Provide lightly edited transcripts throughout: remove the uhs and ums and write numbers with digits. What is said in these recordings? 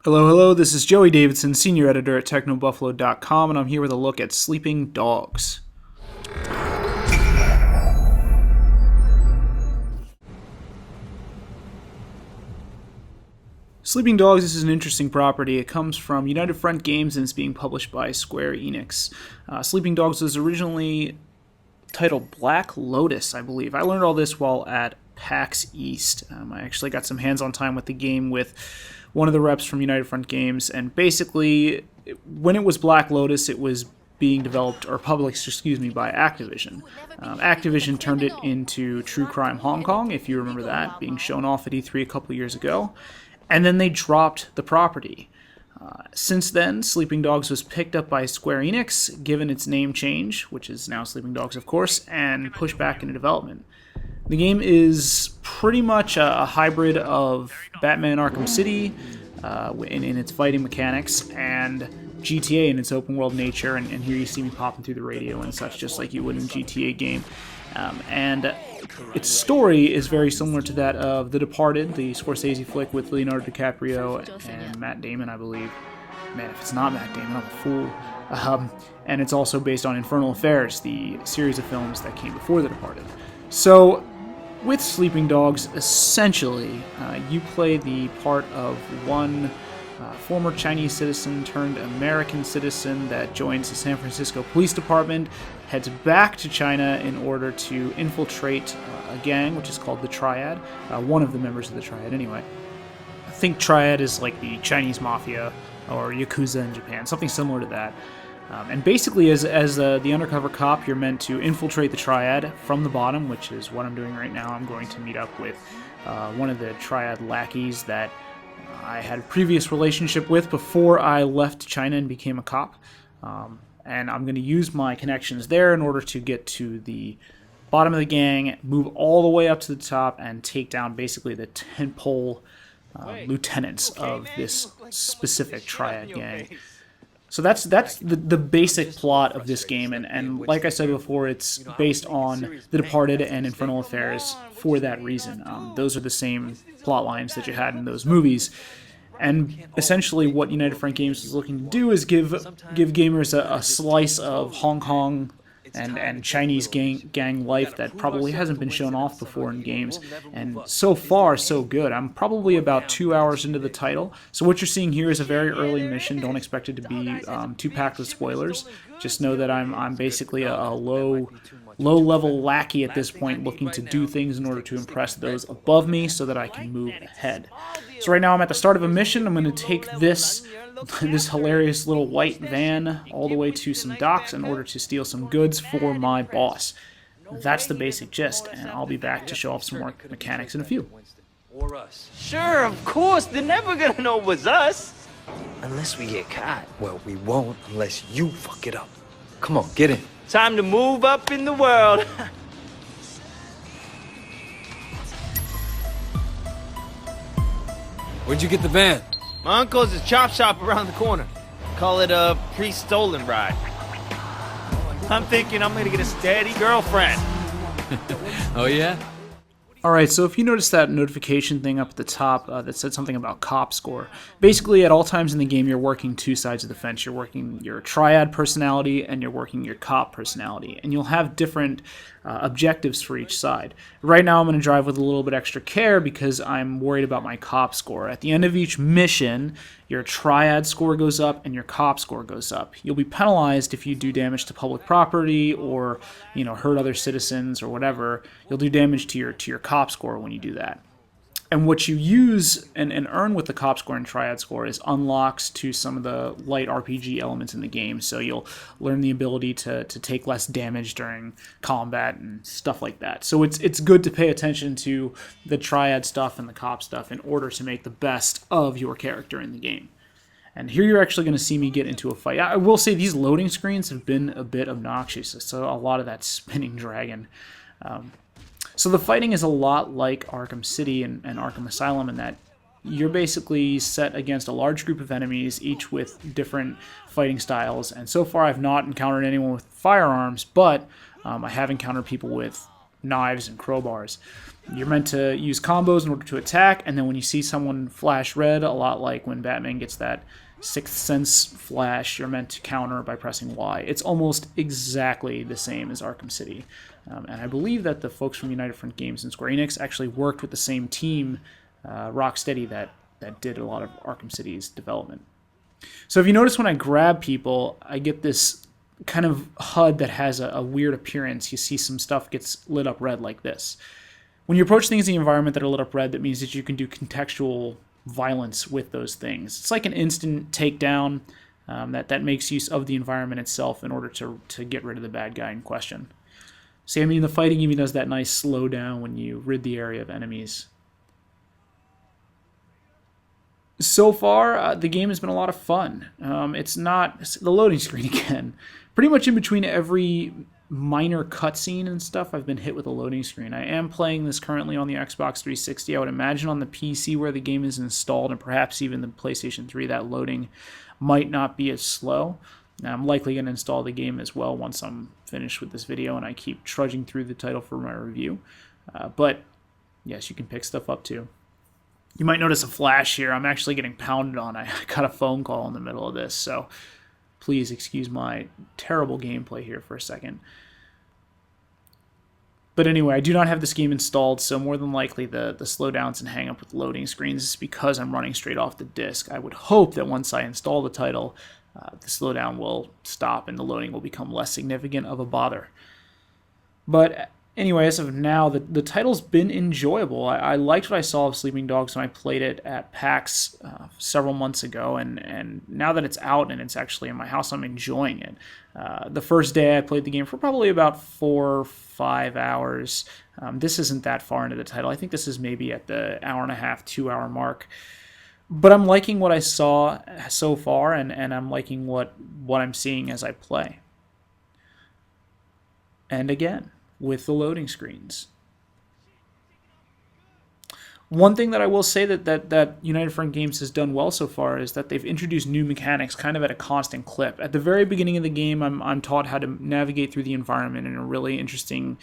Hello, hello, this is Joey Davidson, Senior Editor at TechnoBuffalo.com, and I'm here with a look at Sleeping Dogs. Sleeping Dogs is an interesting property. It comes from United Front Games and it's being published by Square Enix. Sleeping Dogs was originally titled Black Lotus, I believe. I learned all this while at PAX East. I actually got some hands-on time with the game with one of the reps from United Front Games, and basically, when it was Black Lotus, it was being developed, or published, by Activision. Activision turned it into True Crime Hong Kong, if you remember that, being shown off at E3 a couple years ago, and then they dropped the property. Since then, Sleeping Dogs was picked up by Square Enix, given its name change, which is now Sleeping Dogs, of course, and pushed back into development. The game is pretty much a hybrid of Batman Arkham City in its fighting mechanics and GTA in its open world nature, and here you see me popping through the radio and such, just like you would in a GTA game. And its story is very similar to that of The Departed, the Scorsese flick with Leonardo DiCaprio and Matt Damon, I believe. Man, if it's not Matt Damon, I'm a fool. And it's also based on Infernal Affairs, the series of films that came before The Departed. So, with Sleeping Dogs, essentially, you play the part of one former Chinese citizen turned American citizen that joins the San Francisco Police Department, heads back to China in order to infiltrate a gang, which is called the Triad, one of the members of the Triad anyway. I think Triad is like the Chinese Mafia or Yakuza in Japan, something similar to that. And basically, as the undercover cop, you're meant to infiltrate the Triad from the bottom, which is what I'm doing right now. I'm going to meet up with one of the Triad lackeys that I had a previous relationship with before I left China and became a cop. And I'm going to use my connections there in order to get to the bottom of the gang, move all the way up to the top, and take down basically the tentpole lieutenants of this specific Triad gang. So that's the basic plot of this game, and like I said before, it's based on The Departed and Infernal Affairs for that reason. Those are the same plot lines that you had in those movies, and essentially what United Front Games is looking to do is give gamers a slice of Hong Kong and Chinese gang life that probably hasn't been shown off before in games. And so far, so good. I'm probably about 2 hours into the title. So what you're seeing here is a very early mission. Don't expect it to be too packed with spoilers. Just know that I'm basically a low-level lackey at this point, looking to do things in order to impress those above me so that I can move ahead. So right now I'm at the start of a mission. I'm going to take this hilarious little white van all the way to some docks in order to steal some goods for my boss. That's the basic gist, and I'll be back to show off some more mechanics in a few. Sure, of course. They're never gonna know it was us. Unless we get caught. Well, we won't unless you fuck it up. Come on, get in. Time to move up in the world. Where'd you get the van? My uncle's a chop shop around the corner. Call it a pre-stolen ride. I'm thinking I'm gonna get a steady girlfriend. Oh, yeah? Alright, so if you notice that notification thing up at the top that said something about cop score, basically at all times in the game you're working two sides of the fence. You're working your Triad personality and you're working your cop personality, and you'll have different objectives for each side. Right now I'm going to drive with a little bit extra care because I'm worried about my cop score. At the end of each mission, your Triad score goes up and your cop score goes up. You'll be penalized if you do damage to public property or, hurt other citizens or whatever. You'll do damage to your cop score when you do that. And what you use and earn with the cop score and Triad score is unlocks to some of the light RPG elements in the game. So you'll learn the ability to take less damage during combat and stuff like that. So it's good to pay attention to the Triad stuff and the cop stuff in order to make the best of your character in the game. And here you're actually going to see me get into a fight. I will say these loading screens have been a bit obnoxious. So a lot of that spinning dragon. So the fighting is a lot like Arkham City and Arkham Asylum in that you're basically set against a large group of enemies, each with different fighting styles. And so far I've not encountered anyone with firearms, but I have encountered people with knives and crowbars. You're meant to use combos in order to attack, and then when you see someone flash red, a lot like when Batman gets that Sixth Sense flash, you're meant to counter by pressing Y. It's almost exactly the same as Arkham City. And I believe that the folks from United Front Games and Square Enix actually worked with the same team, Rocksteady, that did a lot of Arkham City's development. So if you notice when I grab people, I get this kind of HUD that has a weird appearance. You see some stuff gets lit up red like this. When you approach things in the environment that are lit up red, that means that you can do contextual violence with those things. It's like an instant takedown that makes use of the environment itself in order to get rid of the bad guy in question. See, I mean, the fighting even does that nice slow down when you rid the area of enemies. So far, the game has been a lot of fun. It's not the loading screen again. Pretty much in between every minor cutscene and stuff, I've been hit with a loading screen. I am playing this currently on the Xbox 360. I would imagine on the PC where the game is installed, and perhaps even the PlayStation 3, that loading might not be as slow. Now, I'm likely going to install the game as well once I'm finished with this video and I keep trudging through the title for my review. But yes, you can pick stuff up too. You might notice a flash here. I'm actually getting pounded on. I got a phone call in the middle of this, so please excuse my terrible gameplay here for a second. But anyway, I do not have this game installed, so more than likely the slowdowns and hang up with loading screens is because I'm running straight off the disc. I would hope that once I install the title, the slowdown will stop and the loading will become less significant of a bother. But anyway, as of now, the title's been enjoyable. I liked what I saw of Sleeping Dogs when I played it at PAX several months ago, and now that it's out and it's actually in my house, I'm enjoying it. The first day I played the game for probably about 4 or 5 hours. This isn't that far into the title. I think this is maybe at the hour and a half, 2 hour mark. But I'm liking what I saw so far, and I'm liking what I'm seeing as I play. And again, with the loading screens. One thing that I will say that United Front Games has done well so far is that they've introduced new mechanics kind of at a constant clip. At the very beginning of the game, I'm taught how to navigate through the environment in a really interesting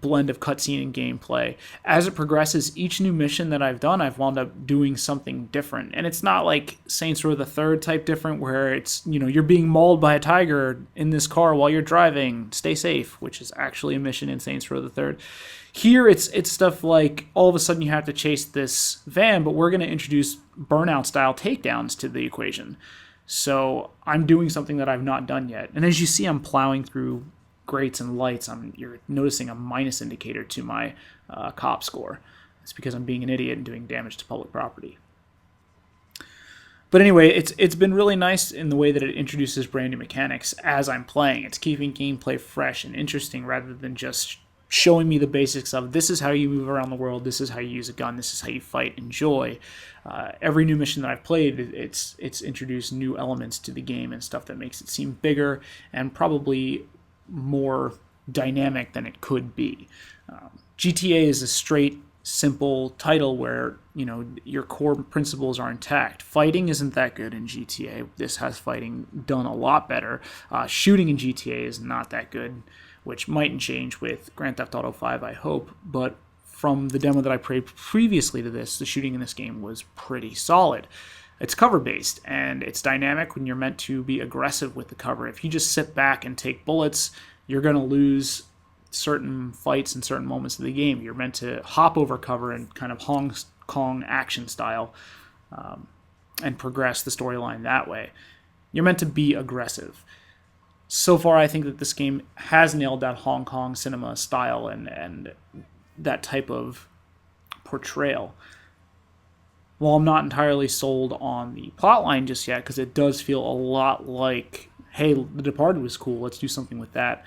blend of cutscene and gameplay. As it progresses, each new mission that I've done, I've wound up doing something different. And it's not like Saints Row the Third type different where it's, you're being mauled by a tiger in this car while you're driving. Stay safe, which is actually a mission in Saints Row the Third. Here, it's stuff like all of a sudden you have to chase this van, but we're going to introduce Burnout-style takedowns to the equation. So I'm doing something that I've not done yet. And as you see, I'm plowing through grates and lights. You're noticing a minus indicator to my cop score. It's because I'm being an idiot and doing damage to public property. But anyway, it's been really nice in the way that it introduces brand new mechanics as I'm playing. It's keeping gameplay fresh and interesting rather than just showing me the basics of this is how you move around the world, this is how you use a gun, this is how you fight, enjoy. Every new mission that I've played, it's introduced new elements to the game and stuff that makes it seem bigger and probably more dynamic than it could be. GTA is a straight, simple title where your core principles are intact. Fighting isn't that good in GTA. This has fighting done a lot better. Shooting in GTA is not that good, which mightn't change with Grand Theft Auto 5, I hope, but from the demo that I played previously to this, the shooting in this game was pretty solid. It's cover-based, and it's dynamic when you're meant to be aggressive with the cover. If you just sit back and take bullets, you're going to lose certain fights and certain moments of the game. You're meant to hop over cover and kind of Hong Kong action style and progress the storyline that way. You're meant to be aggressive. So far, I think that this game has nailed that Hong Kong cinema style and that type of portrayal. While I'm not entirely sold on the plotline just yet, because it does feel a lot like, hey, The Departed was cool, let's do something with that.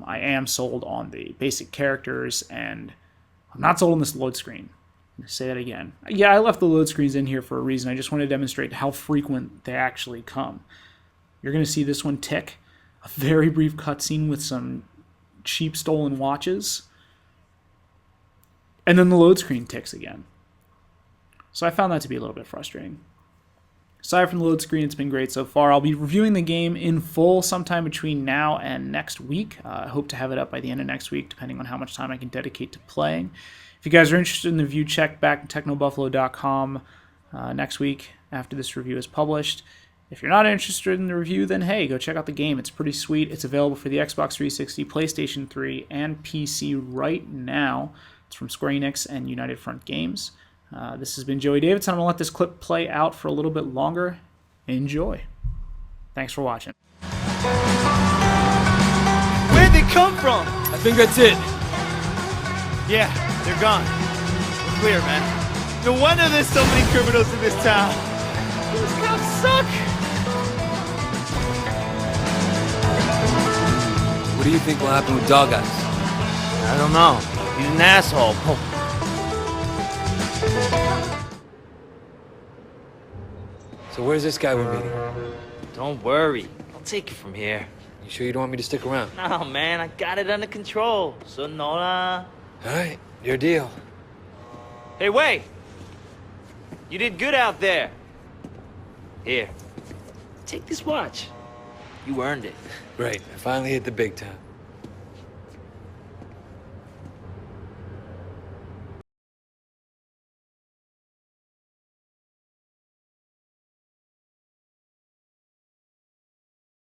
I am sold on the basic characters, and I'm not sold on this load screen. I'm going to say that again. Yeah, I left the load screens in here for a reason. I just want to demonstrate how frequent they actually come. You're going to see this one tick. A very brief cutscene with some cheap stolen watches. And then the load screen ticks again. So I found that to be a little bit frustrating. Aside from the load screen, it's been great so far. I'll be reviewing the game in full sometime between now and next week. I hope to have it up by the end of next week, depending on how much time I can dedicate to playing. If you guys are interested in the review, check back technobuffalo.com next week after this review is published. If you're not interested in the review, then hey, go check out the game. It's pretty sweet. It's available for the Xbox 360, PlayStation 3, and PC right now. It's from Square Enix and United Front Games. This has been Joey Davidson. I'm going to let this clip play out for a little bit longer. Enjoy. Thanks for watching. Where'd they come from? I think that's it. Yeah, they're gone. We're clear, man. No wonder there's so many criminals in this town. These cops suck. What do you think will happen with Dog Eyes? I don't know. He's an asshole. So where's this guy we're meeting? Don't worry. I'll take it from here. You sure you don't want me to stick around? No, man, I got it under control. Sonora. All right, your deal. Hey, wait! You did good out there. Here, take this watch. You earned it. Great, I finally hit the big time.